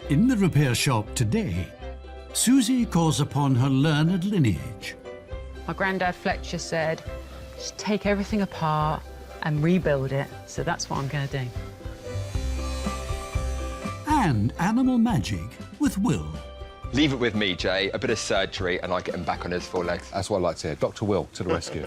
In the repair shop today, Susie calls upon her learned lineage. My granddad Fletcher said, just take everything apart and rebuild it. So that's what I'm going to do. And animal magic with Will. Leave it with me, Jay. A bit of surgery and I get him back on his four legs. That's what I like to hear. Dr. Will to the rescue.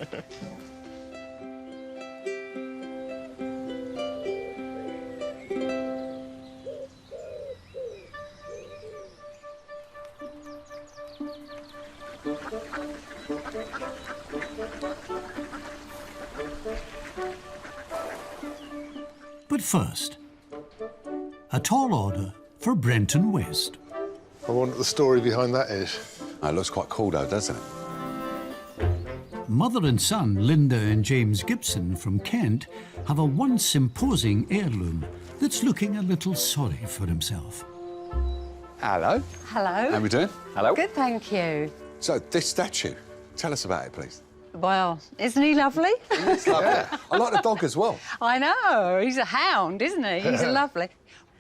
But first, a tall order for Brenton West. I wonder what the story behind that is. It looks quite cool, though, doesn't it? Mother and son, Linda and James Gibson from Kent, have a once imposing heirloom that's looking a little sorry for himself. Hello. Hello. How we doing? Hello? Good, thank you. So, this statue, tell us about it, please. Well, isn't he lovely? It's lovely. I like the dog as well. I know. He's a hound, isn't he? He's lovely.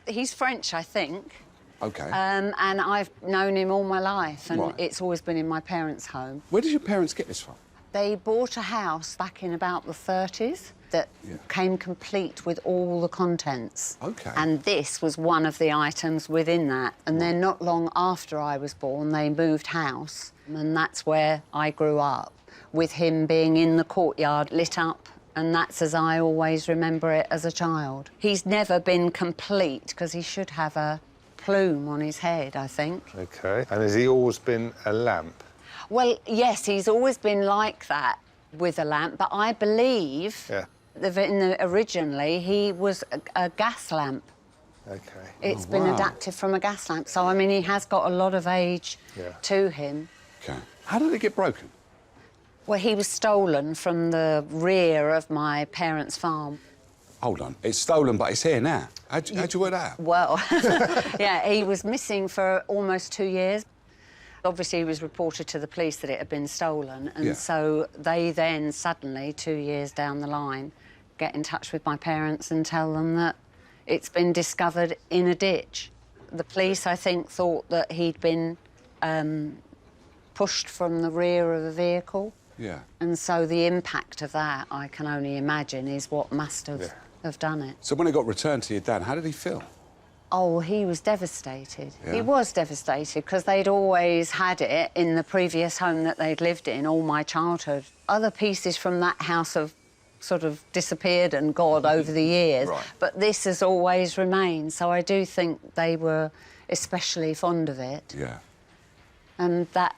He's French, I think. OK. And I've known him all my life, and Right. it's always been in my parents' home. Where did your parents get this from? They bought a house back in about the 30s that came complete with all the contents. OK. And this was one of the items within that. And then not long after I was born, they moved house, and that's where I grew up, with him being in the courtyard, lit up, and that's as I always remember it as a child. He's never been complete, because he should have a plume on his head, I think. OK. And has he always been a lamp? Well, yes, he's always been like that with a lamp, but I believe originally he was a gas lamp. OK. It's been adapted from a gas lamp, so, I mean, he has got a lot of age to him. OK. How did it get broken? Well, he was stolen from the rear of my parents' farm. Hold on. It's stolen, but it's here now. How'd you work that out? Well, yeah, he was missing for almost 2 years. Obviously, he was reported to the police that it had been stolen, and so they then suddenly, 2 years down the line, get in touch with my parents and tell them that it's been discovered in a ditch. The police, I think, thought that he'd been pushed from the rear of a vehicle. Yeah. And so the impact of that, I can only imagine, is what must have done it. So when it got returned to your dad, how did he feel? Oh, he was devastated. Yeah. He was devastated, because they'd always had it in the previous home that they'd lived in all my childhood. Other pieces from that house have sort of disappeared and gone over the years, but this has always remained, so I do think they were especially fond of it. Yeah. And that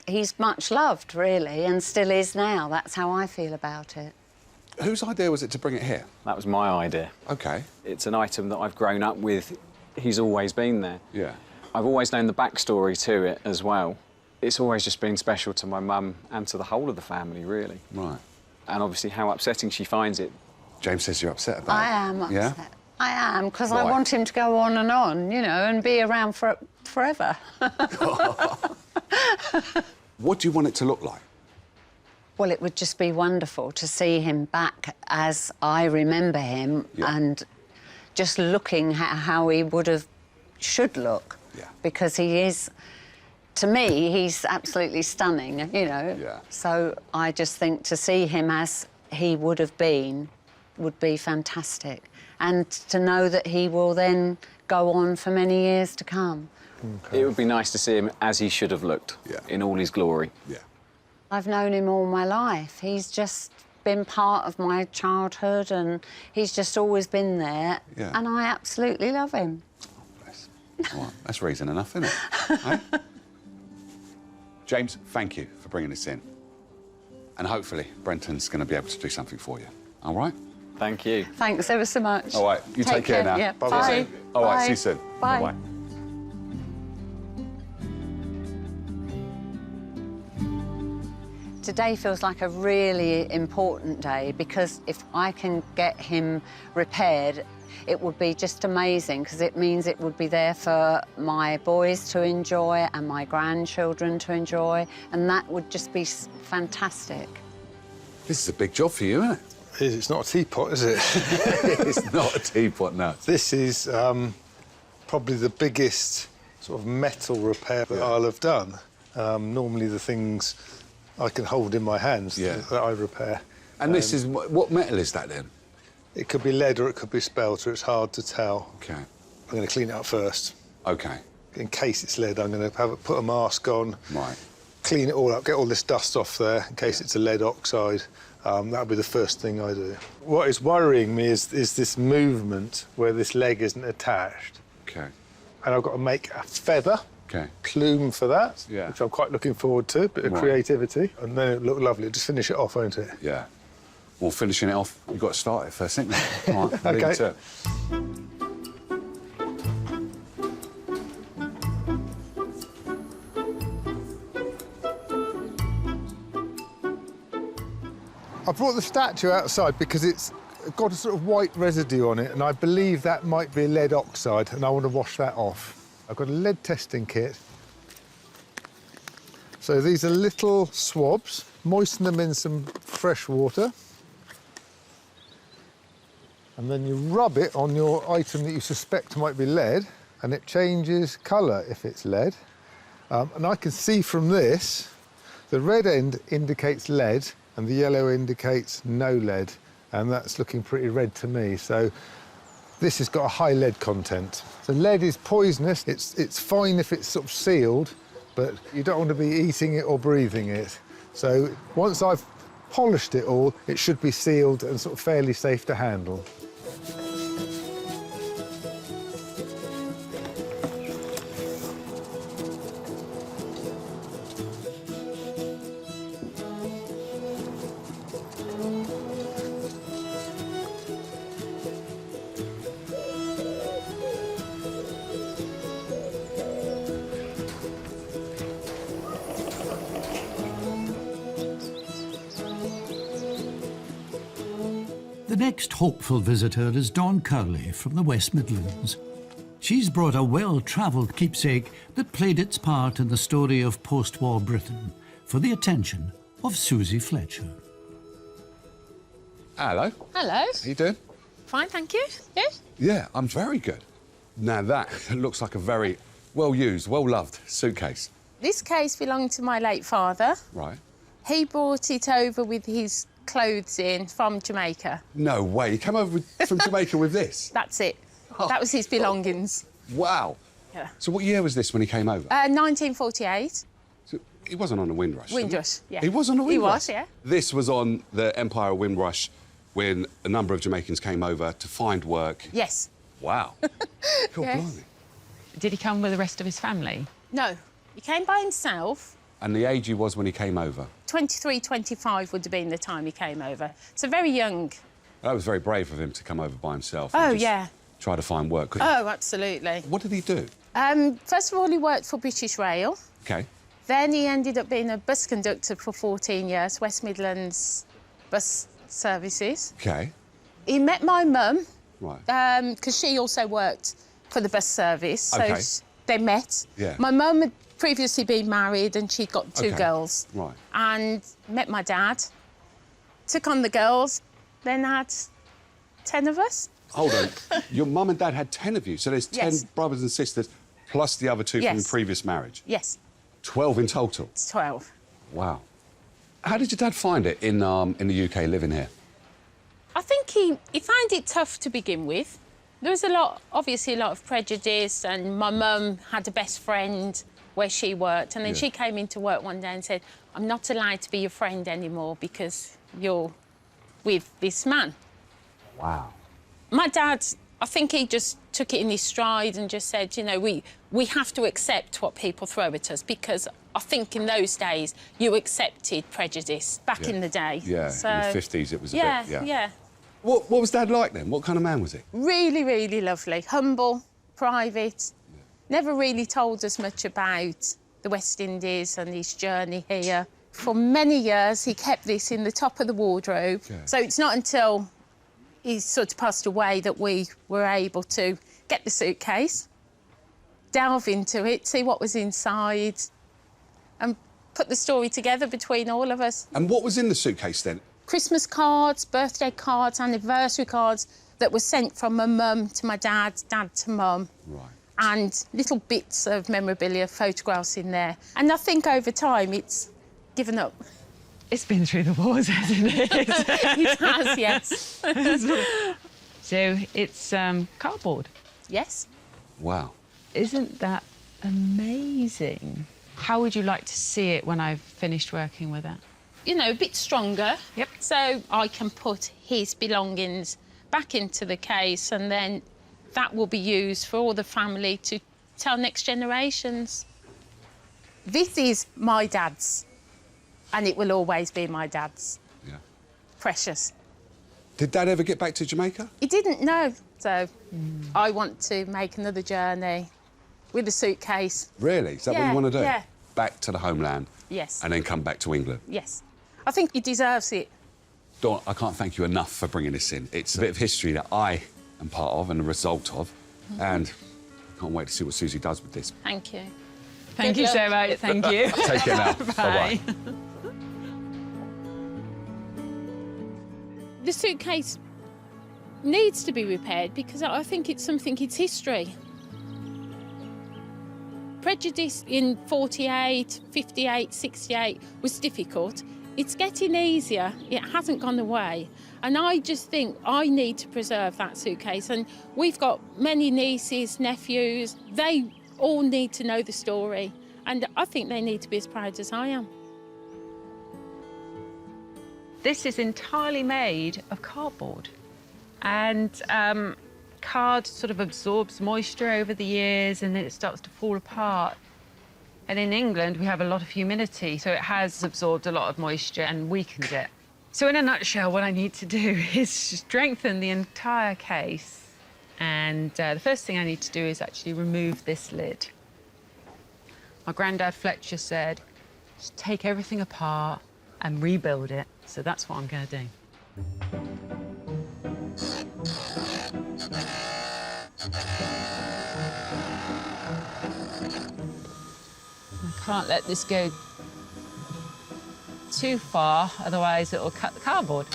he's much loved, really, and still is now. That's how I feel about it. Whose idea was it to bring it here? That was my idea. OK. It's an item that I've grown up with. He's always been there. Yeah. I've always known the backstory to it as well. It's always just been special to my mum and to the whole of the family, really. Right. And obviously how upsetting she finds it. James says you're upset about it. I am upset. Yeah? I am, because I want him to go on, you know, and be around forever. What do you want it to look like? Well, it would just be wonderful to see him back as I remember him, and just looking at how he should look. Yeah. Because he is, to me, he's absolutely stunning, you know. Yeah. So I just think to see him as he would have been would be fantastic. And to know that he will then go on for many years to come. It would be nice to see him as he should have looked, in all his glory. Yeah. I've known him all my life. He's just been part of my childhood, and he's just always been there. Yeah. And I absolutely love him. Oh, bless. All right, that's reason enough, isn't it? Hey? James, thank you for bringing this in. And hopefully Brenton's going to be able to do something for you. All right? Thank you. Thanks ever so much. All right, you take care now. Yeah. Bye. Bye. All right, Bye. see you soon. Bye. Bye-bye. Today feels like a really important day, because if I can get him repaired, it would be just amazing, because it means it would be there for my boys to enjoy and my grandchildren to enjoy, and that would just be fantastic. This is a big job for you, isn't it? It's not a teapot, is it? It's not a teapot, no. This is probably the biggest sort of metal repair that I'll have done. Normally the things I can hold in my hands that I repair. And this is... What metal is that, then? It could be lead or it could be spelter. It's hard to tell. OK. I'm going to clean it up first. OK. In case it's lead, I'm going to put a mask on, Right. clean it all up, get all this dust off there in case it's a lead oxide. That'll be the first thing I do. What is worrying me is this movement where this leg isn't attached. OK. And I've got to make a feather plume for that, which I'm quite looking forward to, a bit of creativity. And then it'll look lovely. Just finish it off, won't it? Yeah. Well, finishing it off, you've got to start it first, haven't you? All right, leave it to it. I brought the statue outside because it's got a sort of white residue on it, and I believe that might be lead oxide, and I want to wash that off. I've got a lead testing kit. So these are little swabs. Moisten them in some fresh water. And then you rub it on your item that you suspect might be lead, and it changes colour if it's lead. And I can see from this, the red end indicates lead, and the yellow indicates no lead, and that's looking pretty red to me. So this has got a high lead content. So lead is poisonous. It's fine if it's sort of sealed, but you don't want to be eating it or breathing it. So once I've polished it all, it should be sealed and sort of fairly safe to handle. The next hopeful visitor is Dawn Curley from the West Midlands. She's brought a well-travelled keepsake that played its part in the story of post-war Britain for the attention of Susie Fletcher. Hello. Hello. How you doing? Fine, thank you. You? Yeah, I'm very good. Now that looks like a very well-used, well-loved suitcase. This case belonged to my late father. Right. He brought it over with his clothes in from Jamaica. No way. He came over from Jamaica with this? That's it. That was his belongings. Wow. Yeah. So what year was this when he came over? 1948. So he wasn't on a windrush. Windrush, yeah. He was on a windrush? He was, yeah. This was on the Empire Windrush when a number of Jamaicans came over to find work. Yes. Wow. Cool, Yes. blimey. Did he come with the rest of his family? No, he came by himself. And the age he was when he came over? 23, 25 would have been the time he came over. So very young. That was very brave of him to come over by himself. Oh, and just yeah. try to find work. Oh, absolutely. What did he do? First of all, he worked for British Rail. OK. Then he ended up being a bus conductor for 14 years, West Midlands Bus Services. OK. He met my mum, Right. because she also worked for the bus service, so OK. they met. Yeah. My mum had previously been married and she'd got two OK. girls. Right. And met my dad, took on the girls, then had 10 of us. Hold on. Your mum and dad had 10 of you, so there's 10 Yes. brothers and sisters, plus the other two from Yes. the previous marriage. Yes, 12 in total. it's 12. Wow. How did your dad find it in the UK, living here? I think he found it tough to begin with. There was obviously a lot of prejudice, and my mum had a best friend where she worked, and then she came into work one day and said, I'm not allowed to be your friend anymore because you're with this man. Wow. My dad, I think he just took it in his stride and just said, you know, we have to accept what people throw at us, because I think in those days you accepted prejudice back in the day. Yeah, So, in the 50s it was a bit, yeah. What was Dad like then? What kind of man was he? Really, really lovely. Humble, private. Never really told us much about the West Indies and his journey here. For many years, he kept this in the top of the wardrobe. Okay. So it's not until he sort of passed away that we were able to get the suitcase, delve into it, see what was inside, and put the story together between all of us. And what was in the suitcase then? Christmas cards, birthday cards, anniversary cards that were sent from my mum to my dad, dad to mum. Right. and little bits of memorabilia, photographs in there. And I think over time it's given up. It's been through the wars, hasn't it? It has, yes. So it's cardboard. Yes. Wow. Isn't that amazing? How would you like to see it when I've finished working with it? You know, a bit stronger. Yep. So I can put his belongings back into the case, and then that will be used for all the family to tell next generations. This is my dad's, and it will always be my dad's. Yeah. Precious. Did Dad ever get back to Jamaica? He didn't know, so I want to make another journey with a suitcase. Really? Is that what Yeah, you want to do? yeah. Back to the homeland? Yes. And then come back to England? Yes. I think he deserves it. Dawn, I can't thank you enough for bringing this in. It's a bit of history that I am part of and a result of, and can't wait to see what Susie does with this. Thank you. Thank Good you so luck. much. Thank you. Take care now. Bye-bye. The suitcase needs to be repaired because I think it's something, it's history. Prejudice in 48, 58, 68 was difficult. It's getting easier. It hasn't gone away. And I just think I need to preserve that suitcase. And we've got many nieces, nephews. They all need to know the story. And I think they need to be as proud as I am. This is entirely made of cardboard. And card sort of absorbs moisture over the years and then it starts to fall apart. And in England, we have a lot of humidity, so it has absorbed a lot of moisture and weakened it. So in a nutshell, what I need to do is strengthen the entire case. And the first thing I need to do is actually remove this lid. My granddad Fletcher said, just take everything apart and rebuild it. So that's what I'm going to do. I can't let this go too far, otherwise it'll cut the cardboard.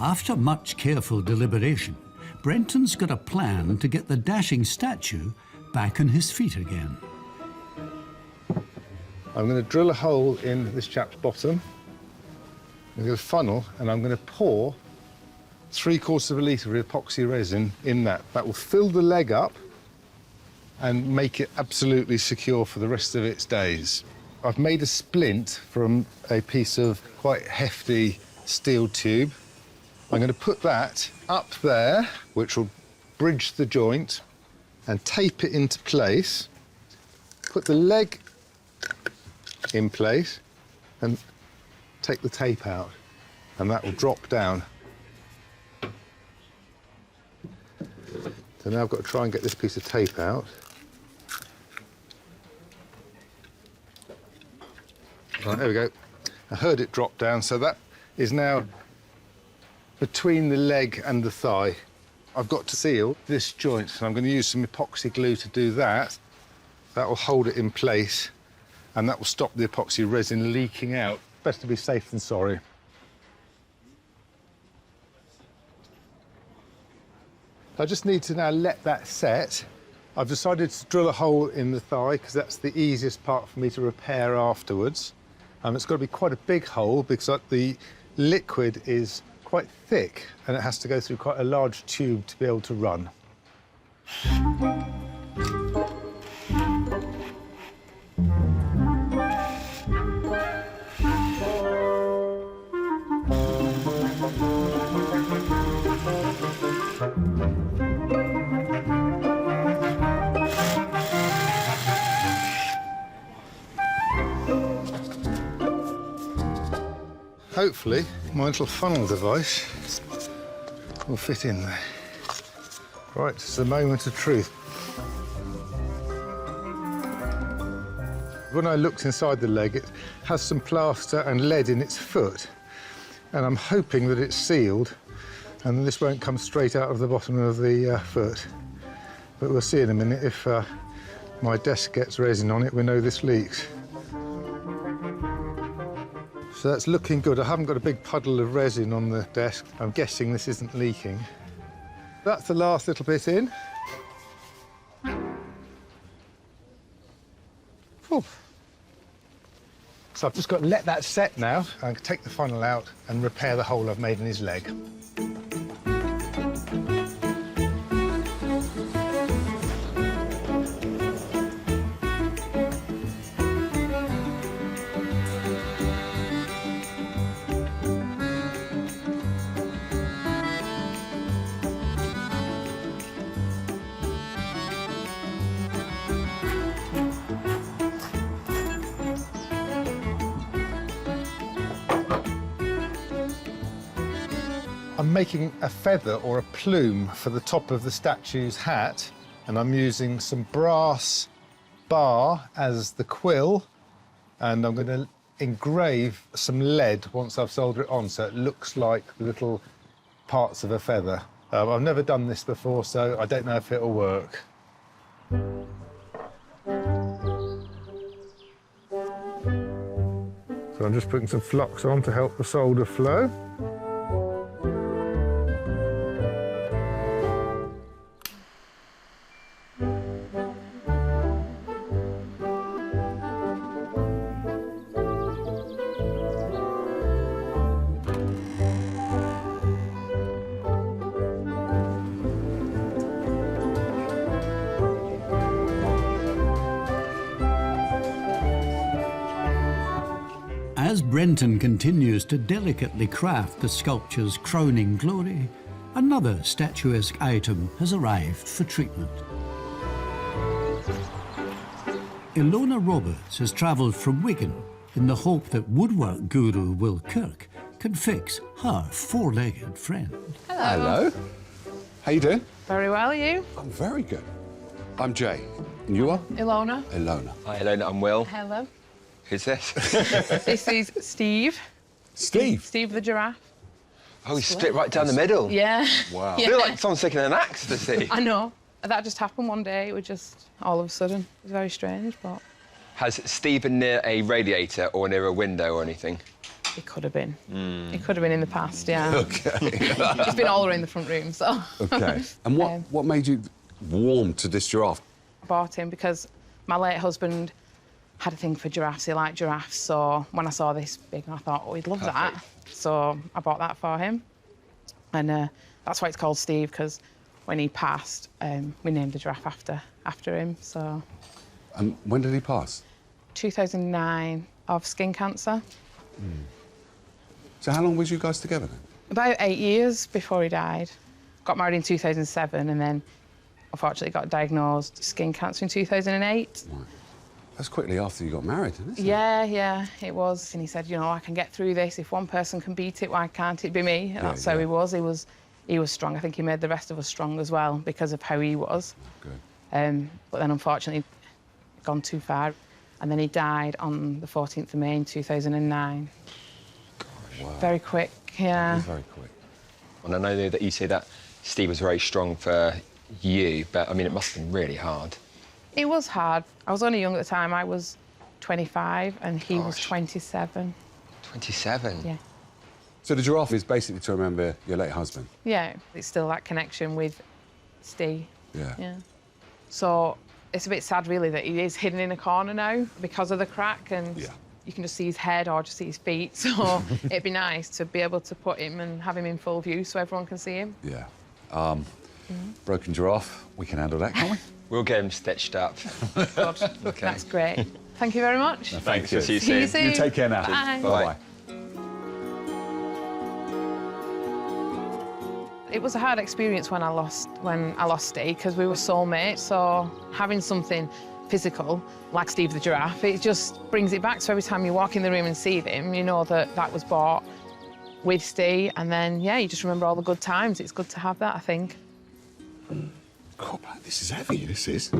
After much careful deliberation, Brenton's got a plan to get the dashing statue back on his feet again. I'm going to drill a hole in this chap's bottom. I'm going to funnel, and I'm going to pour 3/4 of a litre of epoxy resin in that. That will fill the leg up and make it absolutely secure for the rest of its days. I've made a splint from a piece of quite hefty steel tube. I'm going to put that up there, which will bridge the joint, and tape it into place. Put the leg in place and take the tape out, and that will drop down. So now I've got to try and get this piece of tape out. Right, there we go. I heard it drop down, so that is now between the leg and the thigh. I've got to seal this joint, and I'm going to use some epoxy glue to do that. That will hold it in place, and that will stop the epoxy resin leaking out. Best to be safe than sorry. I just need to now let that set. I've decided to drill a hole in the thigh because that's the easiest part for me to repair afterwards. It's got to be quite a big hole because the liquid is quite thick and it has to go through quite a large tube to be able to run. Hopefully, my little funnel device will fit in there. Right, it's the moment of truth. When I looked inside the leg, it has some plaster and lead in its foot, and I'm hoping that it's sealed and this won't come straight out of the bottom of the foot. But we'll see in a minute if my desk gets resin on it, we know this leaks. So that's looking good. I haven't got a big puddle of resin on the desk. I'm guessing this isn't leaking. That's the last little bit in. Whew. So I've just got to let that set now and take the funnel out and repair the hole I've made in his leg. I'm making a feather or a plume for the top of the statue's hat, and I'm using some brass bar as the quill, and I'm going to engrave some lead once I've soldered it on so it looks like little parts of a feather. I've never done this before, so I don't know if it'll work. So I'm just putting some flux on to help the solder flow. As Brenton continues to delicately craft the sculpture's crowning glory, another statuesque item has arrived for treatment. Ilona Roberts has travelled from Wigan in the hope that woodwork guru Will Kirk can fix her four-legged friend. Hello. How you doing? Very well, you? I'm very good. I'm Jay. And you are? Ilona. Ilona. Hi, Ilona, I'm Will. Hello. Who's this? This is Steve. Steve? Steve the giraffe. Oh, he's split right down the middle. Yeah. Wow. I feel like someone's taking an axe to see. I know. That just happened one day. It was just all of a sudden. It was very strange, but... Has Steve been near a radiator or near a window or anything? it could have been. It could have been in the past, yeah. OK. It's been all around the front room, so... OK. And what made you warm to this giraffe? I bought him because my late husband had a thing for giraffes. He liked giraffes, so when I saw this big, I thought, oh, he'd love that. So I bought that for him. And that's why it's called Steve, because when he passed, we named the giraffe after him, so... And when did he pass? 2009, of skin cancer. So how long was you guys together then? About 8 years before he died. Got married in 2007 and then, unfortunately, got diagnosed skin cancer in 2008. Right. That's quickly after you got married, isn't it? Yeah, it was. And he said, you know, I can get through this. If one person can beat it, why can't it be me? And that's how he was. He was strong. I think he made the rest of us strong as well because of how he was. Good. But then, unfortunately, gone too far. And then he died on the 14th of May in 2009. Gosh. Wow. Very quick, yeah. Very quick. And I know that you say that Steve was very strong for you, but, I mean, it must have been really hard. It was hard. I was only young at the time. I was 25 and he was 27. 27? Yeah. So the giraffe is basically to remember your late husband? Yeah, it's still that connection with Steve. Yeah. So it's a bit sad, really, that he is hidden in a corner now because of the crack, and you can just see his head or just see his feet. So it'd be nice to be able to put him and have him in full view so everyone can see him. Yeah. Broken giraffe, we can handle that, can't we? We'll get him stitched up. Good. Okay. That's great. Thank you very much. No, thank you. See you soon. See you You take care now. Bye. Bye-bye. It was a hard experience when I lost Steve, because we were soulmates. So having something physical like Steve the giraffe, it just brings it back. So every time you walk in the room and see them, you know that that was bought with Steve, and then you just remember all the good times. It's good to have that, I think. God, this is heavy, this is.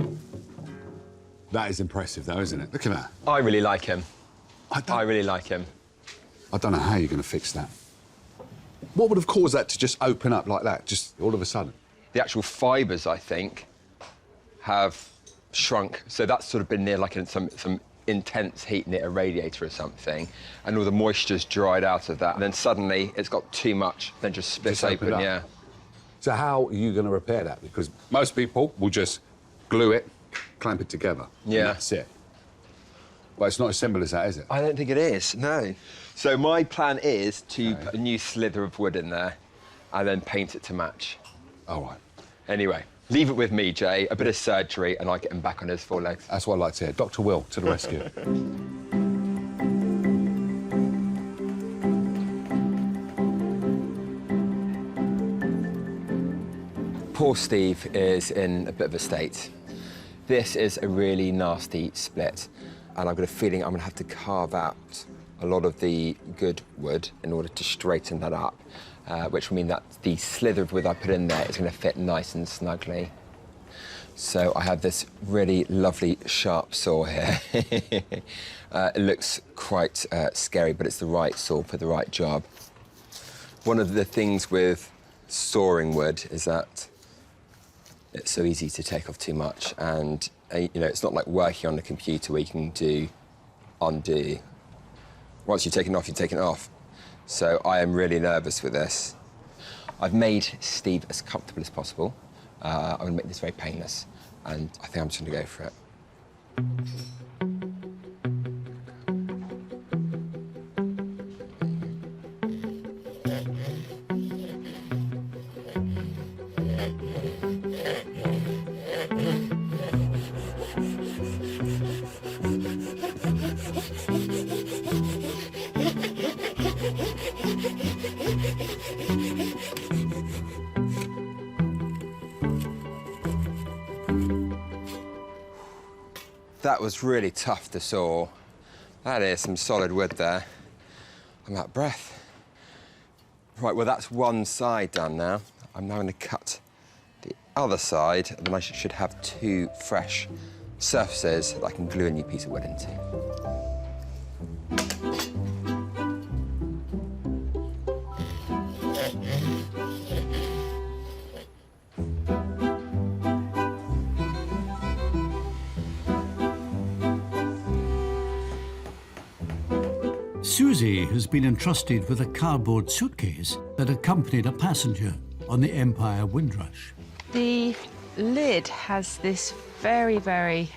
That is impressive, though, isn't it? Look at that. I really like him. I really like him. I don't know how you're going to fix that. What would have caused that to just open up like that, just all of a sudden? The actual fibres, I think, have shrunk. So that's sort of been near like some intense heat near a radiator or something, and all the moisture's dried out of that. And then suddenly it's got too much, then just splits open, yeah. So how are you going to repair that? Because most people will just glue it, clamp it together. Yeah. And that's it. Well, it's not as simple as that, is it? I don't think it is, no. So my plan is to put a new slither of wood in there and then paint it to match. All right. Anyway, leave it with me, Jay. A bit of surgery and I get him back on his 4 legs. That's what I like to hear. Dr. Will, to the rescue. Poor Steve is in a bit of a state. This is a really nasty split, and I've got a feeling I'm going to have to carve out a lot of the good wood in order to straighten that up, which will mean that the slither of wood I put in there is going to fit nice and snugly. So I have this really lovely sharp saw here. It looks quite scary, but it's the right saw for the right job. One of the things with sawing wood is that it's so easy to take off too much, and you know, it's not like working on a computer where you can do undo. Once you've taken it off, you've taken it off. So I am really nervous with this. I've made Steve as comfortable as possible. I'm going to make this very painless, and I think I'm just going to go for it. That was really tough to saw. That is some solid wood there. I'm out of breath. Right, well, that's one side done now. I'm now going to cut the other side, and then I should have 2 fresh surfaces that I can glue a new piece of wood into. Susie has been entrusted with a cardboard suitcase that accompanied a passenger on the Empire Windrush. The lid has this very, very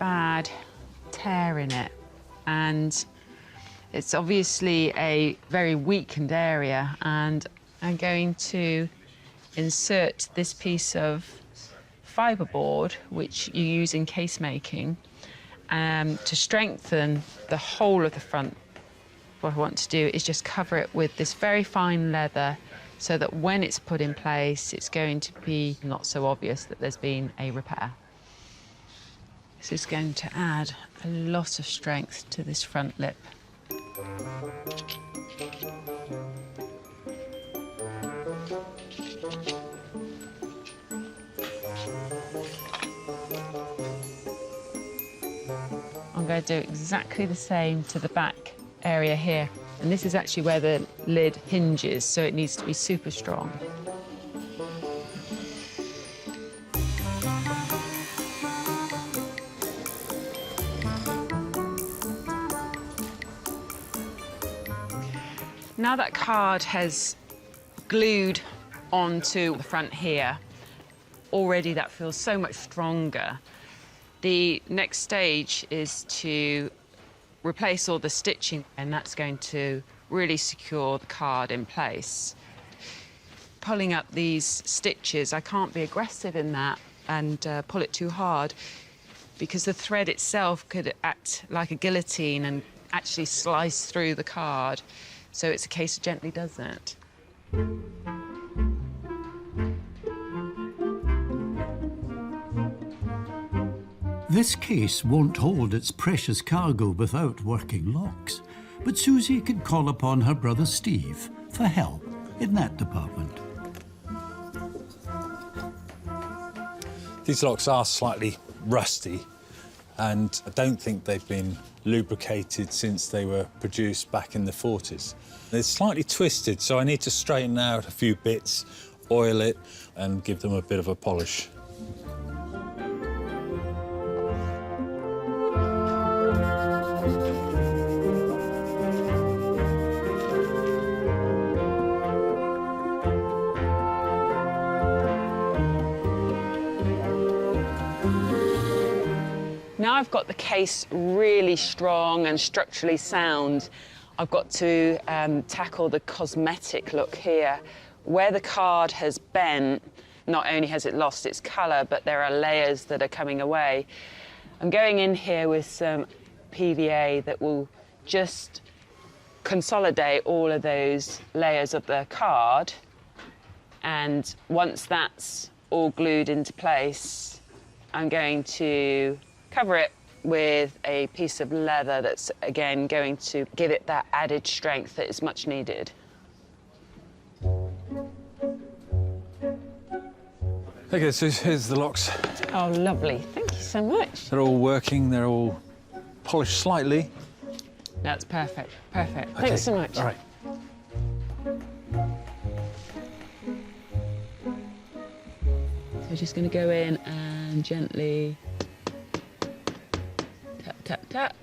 bad tear in it, and it's obviously a very weakened area, and I'm going to insert this piece of fiberboard, which you use in case making, to strengthen the whole of the front. What I want to do is just cover it with this very fine leather so that when it's put in place, it's going to be not so obvious that there's been a repair. This is going to add a lot of strength to this front lip. I'm going to do exactly the same to the back area here. And this is actually where the lid hinges, so it needs to be super strong. Now that card has glued onto the front here, already that feels so much stronger. The next stage is to replace all the stitching, and that's going to really secure the card in place. Pulling up these stitches, I can't be aggressive in that and pull it too hard, because the thread itself could act like a guillotine and actually slice through the card. So it's a case of gently does it. This case won't hold its precious cargo without working locks, but Susie can call upon her brother Steve for help in that department. These locks are slightly rusty, and I don't think they've been lubricated since they were produced back in the 40s. They're slightly twisted, so I need to straighten out a few bits, oil it, and give them a bit of a polish. Now I've got the case really strong and structurally sound, I've got to tackle the cosmetic look here. Where the card has bent, not only has it lost its colour, but there are layers that are coming away. I'm going in here with some PVA that will just consolidate all of those layers of the card. And once that's all glued into place, I'm going to cover it with a piece of leather that's, again, going to give it that added strength that is much needed. OK, so here's the locks. Oh, lovely. Thank you so much. They're all working, they're all polished slightly. That's perfect, perfect. Okay. Thanks so much. All right. So just going to go in and gently tap, tap, tap.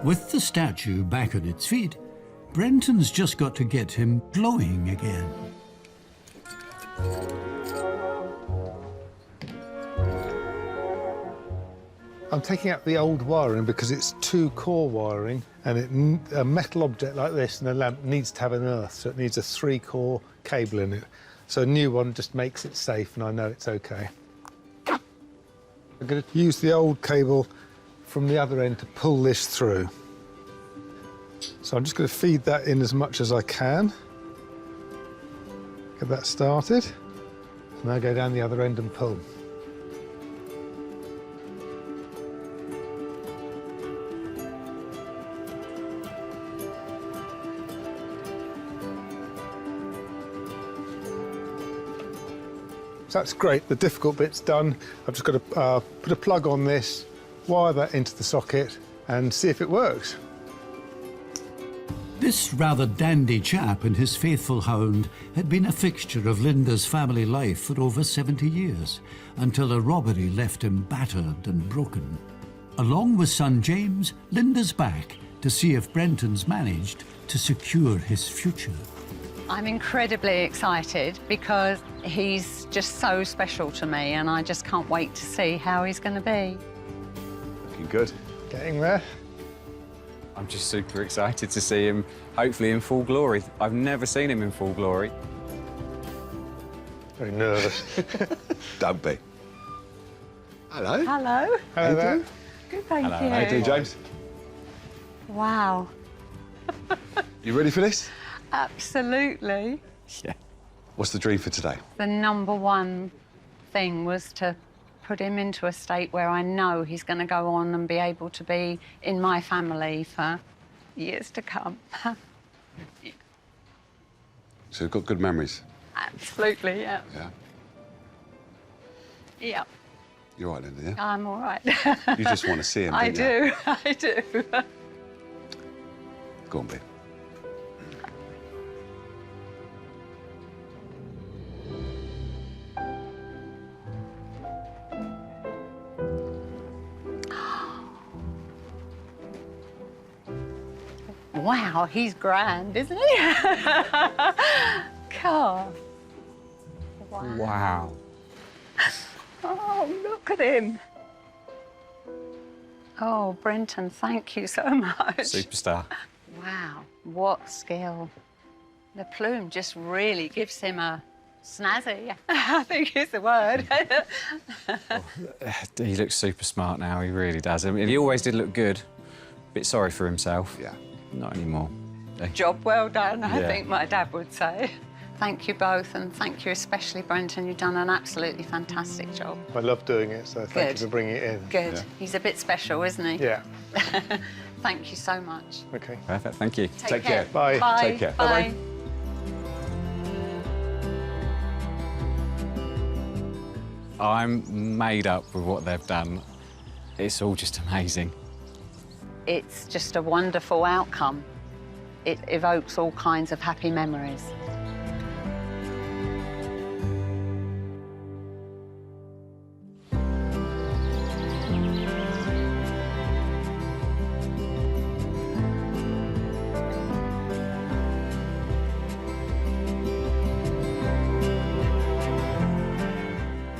With the statue back on its feet, Brenton's just got to get him glowing again. I'm taking out the old wiring because it's two-core wiring, and a metal object like this and a lamp needs to have an earth, so it needs a three-core cable in it. So a new one just makes it safe, and I know it's OK. I'm going to use the old cable from the other end to pull this through. So I'm just going to feed that in as much as I can. Get that started. Now go down the other end and pull. So that's great, the difficult bit's done. I've just got to put a plug on this, wire that into the socket and see if it works. This rather dandy chap and his faithful hound had been a fixture of Linda's family life for over 70 years, until a robbery left him battered and broken. Along with son James, Linda's back to see if Brenton's managed to secure his future. I'm incredibly excited because he's just so special to me, and I just can't wait to see how he's going to be. Looking good. Getting there. I'm just super excited to see him, hopefully in full glory. I've never seen him in full glory. Very nervous. Don't be. Hello. Hello. Hello there. Good, thank you. How you doing, James? Wow. You ready for this? Absolutely. Yeah. What's the dream for today? The #1 thing was to put him into a state where I know he's going to go on and be able to be in my family for years to come. So you've got good memories? Absolutely, yeah. Yeah. Yeah, You're all right, Linda, yeah? I'm all right. You just want to see him, I don't you? do, I do. Go on, babe. Wow, he's grand, isn't he? God. Wow. Wow. Oh, look at him. Oh, Brenton, thank you so much. Superstar. Wow, what skill. The plume just really gives him a snazzy, I think is the word. He looks super smart now, he really does. I mean, he always did look good. Bit sorry for himself. Yeah. Not anymore. Job well done, I Yeah. think my dad would say. Thank you both, and thank you especially, Brenton. You've done an absolutely fantastic job. I love doing it, so thank Good. you for bringing it in. Good. Yeah. He's a bit special, isn't he? Yeah. Thank you so much. Okay. Perfect, thank you. Take care. Bye. Bye. Take care. Bye. I'm made up with what they've done. It's all just amazing. It's just a wonderful outcome. It evokes all kinds of happy memories.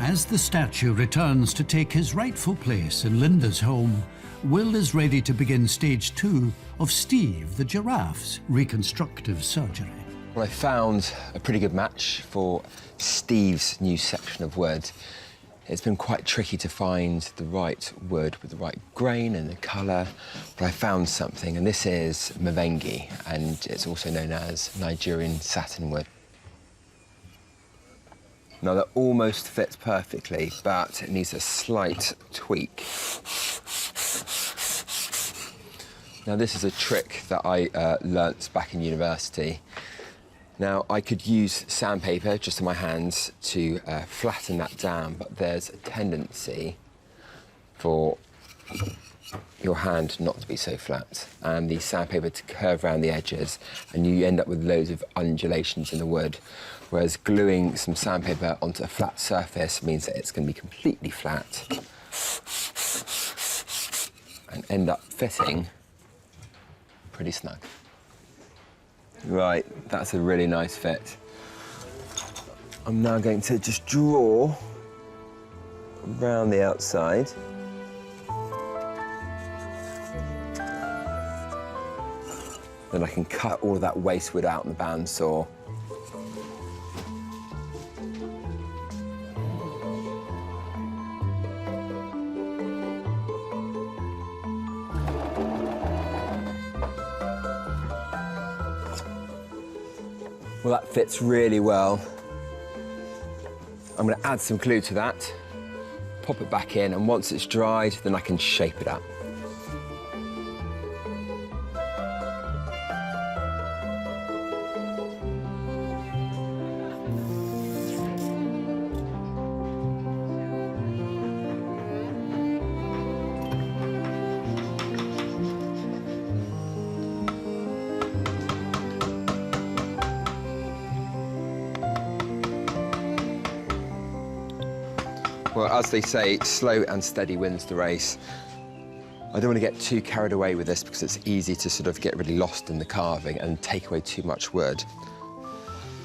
As the statue returns to take his rightful place in Linda's home, Will is ready to begin stage 2 of Steve the Giraffe's reconstructive surgery. Well, I found a pretty good match for Steve's new section of wood. It's been quite tricky to find the right wood with the right grain and the colour, but I found something, and this is Mavengi, and it's also known as Nigerian satinwood. Now, that almost fits perfectly, but it needs a slight tweak. Now, this is a trick that I learnt back in university. Now, I could use sandpaper just in my hands to flatten that down, but there's a tendency for your hand not to be so flat and the sandpaper to curve around the edges, and you end up with loads of undulations in the wood. Whereas gluing some sandpaper onto a flat surface means that it's going to be completely flat and end up fitting pretty snug. Right, that's a really nice fit. I'm now going to just draw around the outside. Then I can cut all of that waste wood out in the bandsaw. Well, that fits really well. I'm going to add some glue to that, pop it back in, and once it's dried, then I can shape it up. Well, as they say, slow and steady wins the race. I don't want to get too carried away with this because it's easy to sort of get really lost in the carving and take away too much wood.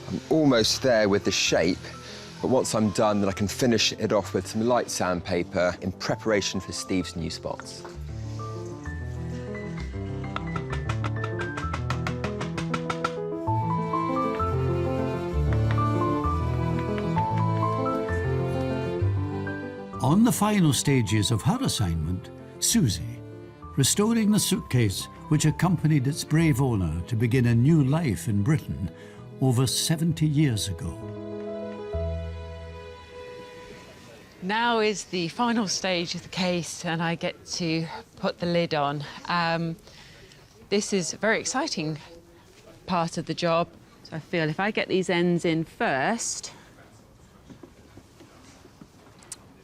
I'm almost there with the shape, but once I'm done, then I can finish it off with some light sandpaper in preparation for Steve's new spots. On the final stages of her assignment, Susie, restoring the suitcase which accompanied its brave owner to begin a new life in Britain over 70 years ago. Now is the final stage of the case, and I get to put the lid on. This is a very exciting part of the job. So I feel if I get these ends in first,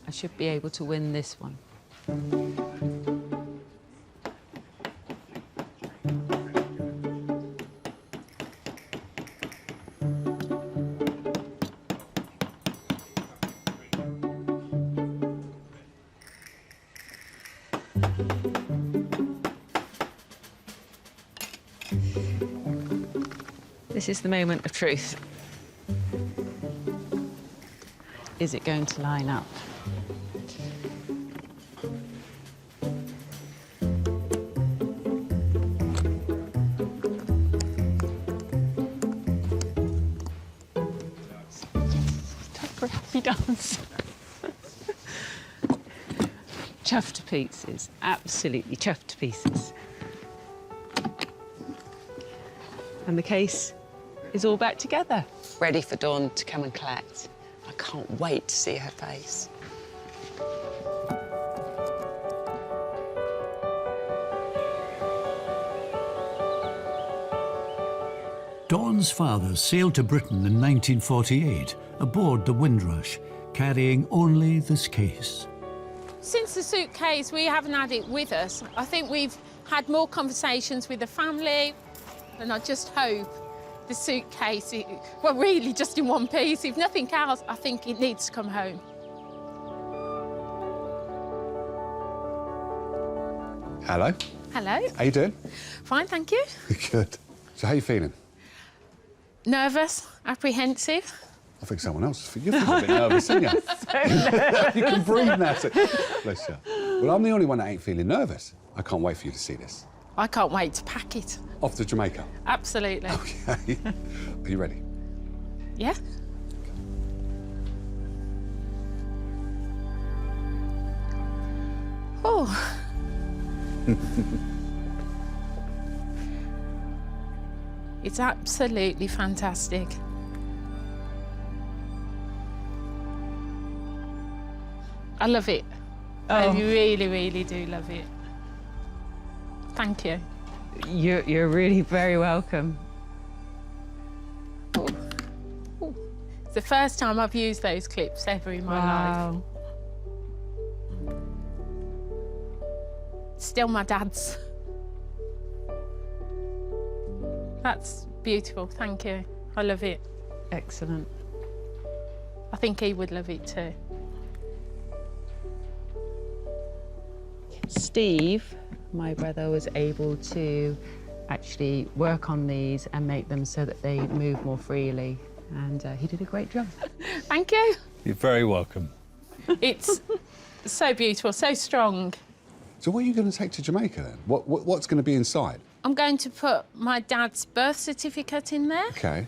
I should be able to win this one. This is the moment of truth. Is it going to line up? Happy dance. Chuffed to pieces, absolutely chuffed to pieces. And the case is all back together. Ready for Dawn to come and collect. I can't wait to see her face. Dawn's father sailed to Britain in 1948 aboard the Windrush, carrying only this case. Since the suitcase, we haven't had it with us. I think we've had more conversations with the family, and I just hope the suitcase, well, really just in one piece. If nothing else, I think it needs to come home. Hello. Hello. How you doing? Fine, thank you. Good. So how you feeling? Nervous, apprehensive. I think someone else. You're feeling a bit nervous, aren't you? You can breathe now. Bless you. Well, I'm the only one that ain't feeling nervous. I can't wait for you to see this. I can't wait to pack it. Off to Jamaica. Absolutely. Okay. Are you ready? Yeah. Oh. It's absolutely fantastic. I love it. I really, really do love it. Thank you. You're really very welcome. Oh. Oh. It's the first time I've used those clips ever in my life. Still my dad's. That's beautiful, thank you. I love it. Excellent. I think he would love it too. Steve, my brother, was able to actually work on these and make them so that they move more freely, and he did a great job. Thank you. You're very welcome. It's so beautiful, so strong. So what are you going to take to Jamaica then? What's going to be inside? I'm going to put my dad's birth certificate in there. Okay.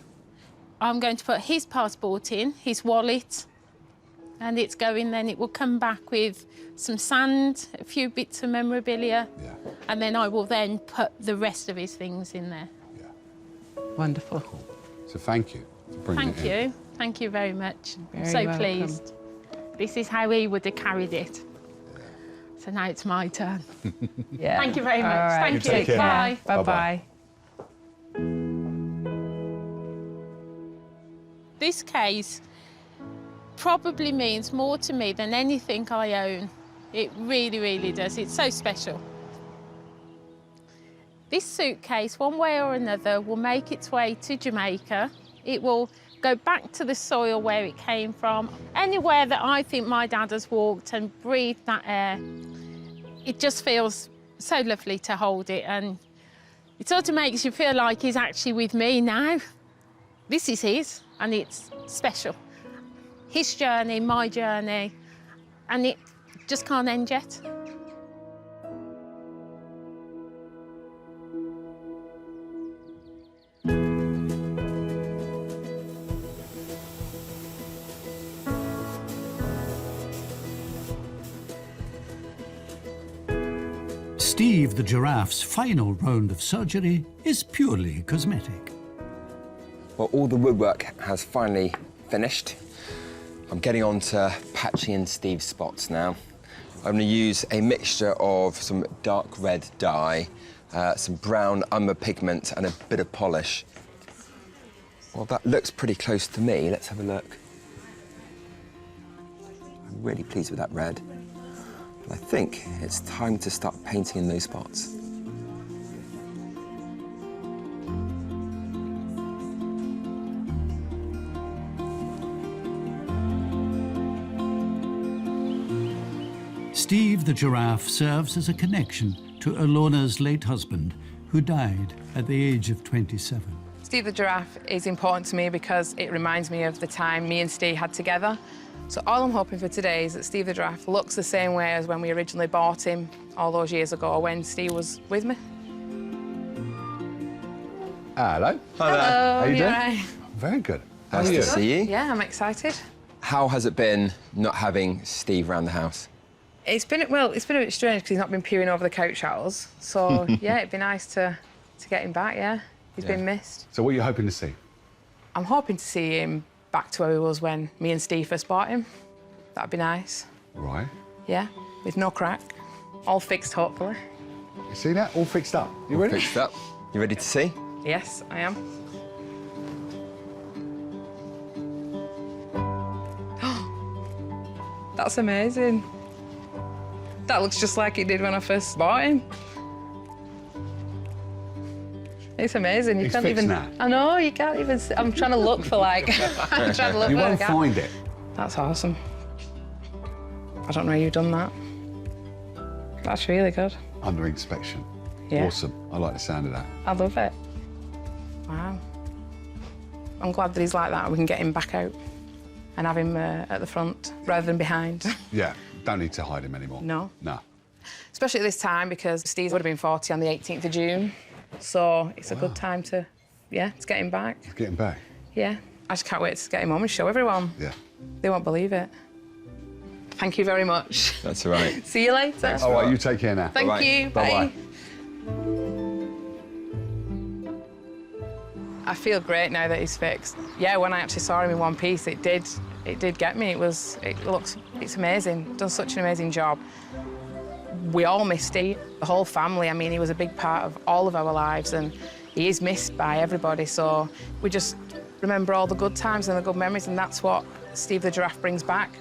I'm going to put his passport in, his wallet, and it's going then. It will come back with some sand, a few bits of memorabilia, and then I will then put the rest of his things in there. Wonderful. Cool. So thank you for bringing it in. Thank you. Thank you very much. I'm Very so welcome. pleased. This is how he would have carried it. So now it's my turn. Yeah. Thank you very much. All right. Thank you. Take care. Bye. Bye-bye. This case probably means more to me than anything I own. It really, really does. It's so special. This suitcase, one way or another, will make its way to Jamaica. It will go back to the soil where it came from. Anywhere that I think my dad has walked and breathed that air, it just feels so lovely to hold it, and it sort of makes you feel like he's actually with me now. This is his, and it's special. His journey, my journey, and it just can't end yet. Steve the giraffe's final round of surgery is purely cosmetic. Well, all the woodwork has finally finished. I'm getting on to patching in Steve's spots now. I'm going to use a mixture of some dark red dye, some brown umber pigment and a bit of polish. Well, that looks pretty close to me. Let's have a look. I'm really pleased with that red. But I think it's time to start painting in those spots. Steve the giraffe serves as a connection to Alona's late husband, who died at the age of 27. Steve the giraffe is important to me because it reminds me of the time me and Steve had together. So all I'm hoping for today is that Steve the giraffe looks the same way as when we originally bought him all those years ago when Steve was with me. Hello. Hi there. Hello, How you doing? right. Very good. How Nice are you? to see you. Yeah, I'm excited. How has it been not having Steve around the house? It's been a bit strange because he's not been peering over the couch at us. So yeah, it'd be nice to get him back. Yeah, he's been missed. So what are you hoping to see? I'm hoping to see him back to where he was when me and Steve first bought him. That'd be nice. Right. Yeah, with no crack. All fixed, hopefully. You see that? All fixed up. You All ready? fixed up. You ready to see? Yes, I am. That's amazing. That looks just like it did when I first bought him. It's amazing. You It's can't fixed even. now. I know, you can't even. I'm trying to look for like. I'm trying to look You for won't a gap. find it. That's awesome. I don't know how you've done that. That's really good. Under inspection. Yeah. Awesome. I like the sound of that. I love it. Wow. I'm glad that he's like that. We can get him back out and have him at the front rather than behind. Yeah. Don't need to hide him anymore. No. No. Especially at this time because Steve would have been 40 on the 18th of June. So it's a good time to, to get him back. Get him back. Yeah. I just can't wait to get him home and show everyone. Yeah. They won't believe it. Thank you very much. That's all right. See you later. Thanks. All right, you take care now. Thank you. Bye-bye. Bye. I feel great now that he's fixed. Yeah, when I actually saw him in one piece, it did get me. It's amazing. Done such an amazing job. We all missed Steve, the whole family. I mean, he was a big part of all of our lives, and he is missed by everybody. So we just remember all the good times and the good memories, and that's what Steve the Giraffe brings back.